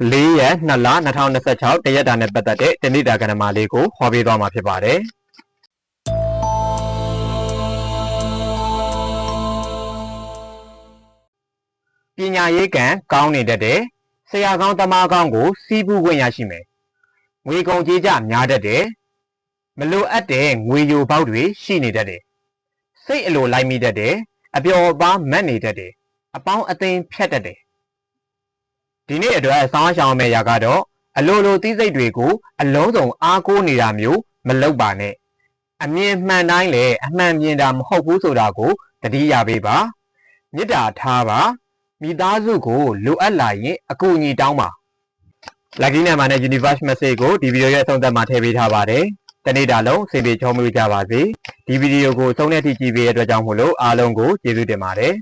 4 ရက် 2 လ 2026 တရက်တာနဲ့ပတ်သက်တဲ့တဏိတာကဏ္ဍမလေးကိုဟောပေးသွားမှာဖြစ်ပါတယ်။ပညာရေးကံကောင်းနေတတ်တယ်။ဆရာကောင်းသမားကောင်းကိုစီးပူးခွင့်ရရှိမယ်။ငွေကုန်ကြေးကျများတတ်တယ်။မလိုအပ်တဲ့ငွေယိုပေါက်တွေရှိနေတတ်တယ်။စိတ်အလိုလိုက်မိတတ်တယ်။အပျော်အပါးမက်နေတတ်တယ်။အပေါင်းအသင်းဖြတ်တတ်တယ်။ဒီနေ့အတွက်ဆောင်းရှောင်းမဲ့ရာကတော့အလိုလိုသီးစိတ်တွေကိုအလုံးစုံအားကိုးနေတာမျိုးမလုပ်ပါနဲ့အမြင်မှန်တိုင်းလည်းအမှန်မြင်တာမဟုတ်ဘူးဆိုတာကိုသတိရပေးပါမေတ္တာထားပါမိသားစုကိုလိုအပ်လာရင်အကူအညီတောင်းပါ Lucky Number နဲ့ Universe Message ကိုဒီဗီဒီယိုရဲ့အဆုံးသတ်မှာထည့်ပေးထားပါတယ်တနေ့တာလုံးစေပြေချောမွေးကြပါစေဒီဗီဒီယိုကိုဆုံးတဲ့အထိကြည့်ပေးတဲ့အတွက်ကြောင့်မို့လို့အားလုံးကိုကျေးဇူးတင်ပါတယ်